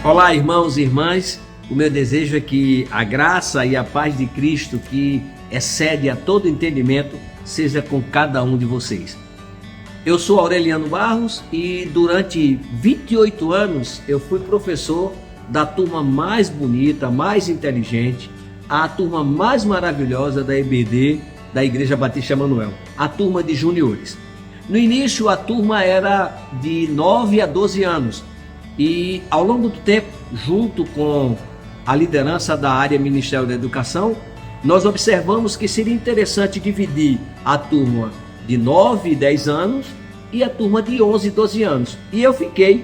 Olá, irmãos e irmãs, o meu desejo é que a graça e a paz de Cristo, que excede a todo entendimento, seja com cada um de vocês. Eu sou Aureliano Barros e durante 28 anos eu fui professor da turma mais bonita, mais inteligente, a turma mais maravilhosa da EBD, da Igreja Batista Emanuel, a turma de juniores. No início a turma era de 9 a 12 anos e ao longo do tempo, junto com a liderança da área Ministério da Educação, nós observamos que seria interessante dividir a turma de 9 e 10 anos e a turma de 11 e 12 anos. E eu fiquei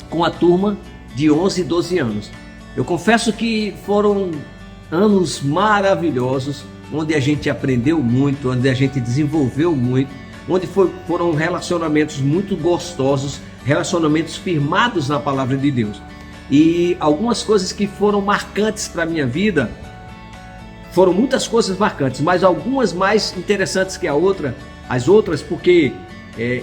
com a turma de 11 e 12 anos. Eu confesso que foram anos maravilhosos, onde a gente aprendeu muito, onde a gente desenvolveu muito, onde foram relacionamentos muito gostosos, relacionamentos firmados na palavra de Deus. E algumas coisas que foram marcantes para a minha vida, foram muitas coisas marcantes, mas algumas mais interessantes que as outras, porque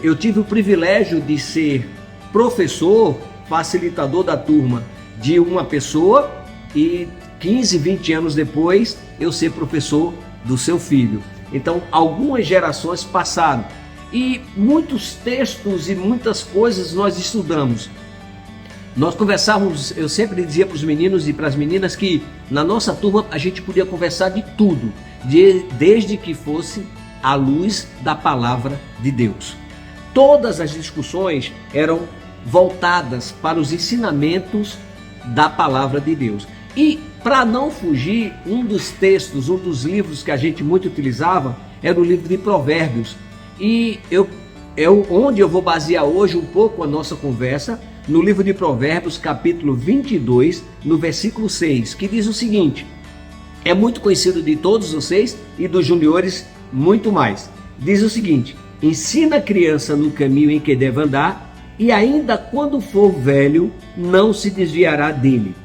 eu tive o privilégio de ser professor, facilitador da turma de uma pessoa e 15, 20 anos depois eu ser professor do seu filho. Então algumas gerações passaram e muitos textos e muitas coisas nós estudamos. Nós conversávamos, eu sempre dizia para os meninos e para as meninas que na nossa turma a gente podia conversar de tudo, desde que fosse à luz da palavra de Deus. Todas as discussões eram voltadas para os ensinamentos da palavra de Deus. E para não fugir, um dos textos, um dos livros que a gente muito utilizava era o livro de Provérbios. E onde eu vou basear hoje um pouco a nossa conversa, no livro de Provérbios, capítulo 22, no versículo 6, que diz o seguinte: é muito conhecido de todos vocês e dos juniores muito mais. Diz o seguinte: ensina a criança no caminho em que deve andar, e ainda quando for velho, não se desviará dele.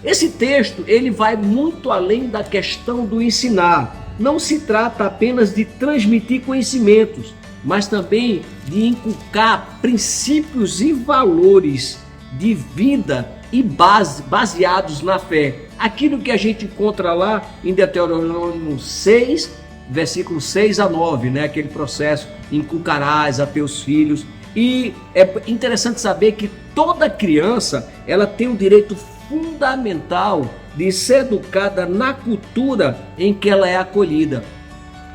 Esse texto, ele vai muito além da questão do ensinar. Não se trata apenas de transmitir conhecimentos, mas também de inculcar princípios e valores de vida e baseados na fé. Aquilo que a gente encontra lá em Deuteronômio 6, versículos 6 a 9, né? Aquele processo, inculcarás a teus filhos. E é interessante saber que toda criança, ela tem o direito fundamental de ser educada na cultura em que ela é acolhida.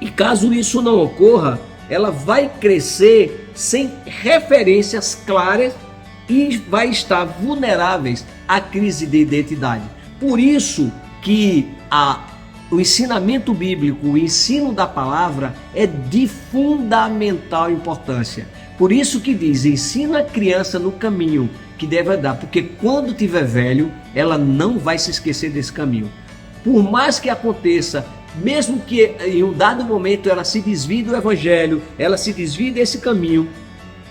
E caso isso não ocorra, ela vai crescer sem referências claras e vai estar vulneráveis à crise de identidade. Por isso que o ensinamento bíblico, o ensino da palavra é de fundamental importância. Por isso que diz, ensina a criança no caminho que deve andar, porque quando tiver velho, ela não vai se esquecer desse caminho. Por mais que aconteça, mesmo que em um dado momento ela se desvie do evangelho, ela se desvie desse caminho,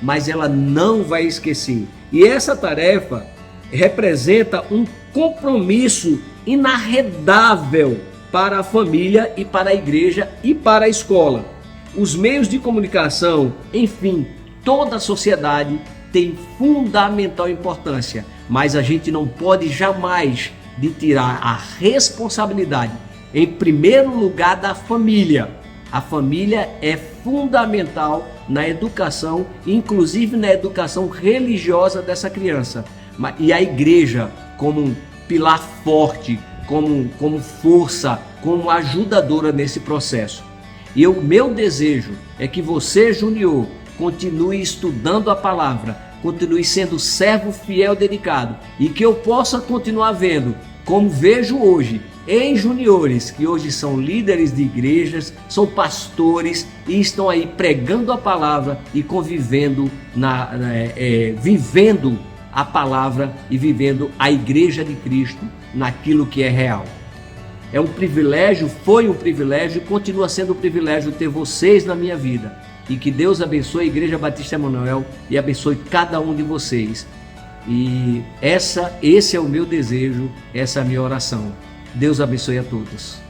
mas ela não vai esquecer. E essa tarefa representa um compromisso inarredável para a família e para a igreja e para a escola. Os meios de comunicação, enfim, toda a sociedade tem fundamental importância, mas a gente não pode jamais de tirar a responsabilidade, em primeiro lugar, da família. A família é fundamental na educação, inclusive na educação religiosa dessa criança. E a igreja como um pilar forte, como força, como ajudadora nesse processo. E o meu desejo é que você, junior, continue estudando a palavra, continue sendo servo fiel dedicado e que eu possa continuar vendo, como vejo hoje, em juniores que hoje são líderes de igrejas, são pastores e estão aí pregando a palavra e convivendo, vivendo a palavra e vivendo a igreja de Cristo naquilo que é real. É um privilégio, foi um privilégio e continua sendo um privilégio ter vocês na minha vida. E que Deus abençoe a Igreja Batista Emanuel e abençoe cada um de vocês. E esse é o meu desejo, essa é a minha oração. Deus abençoe a todos.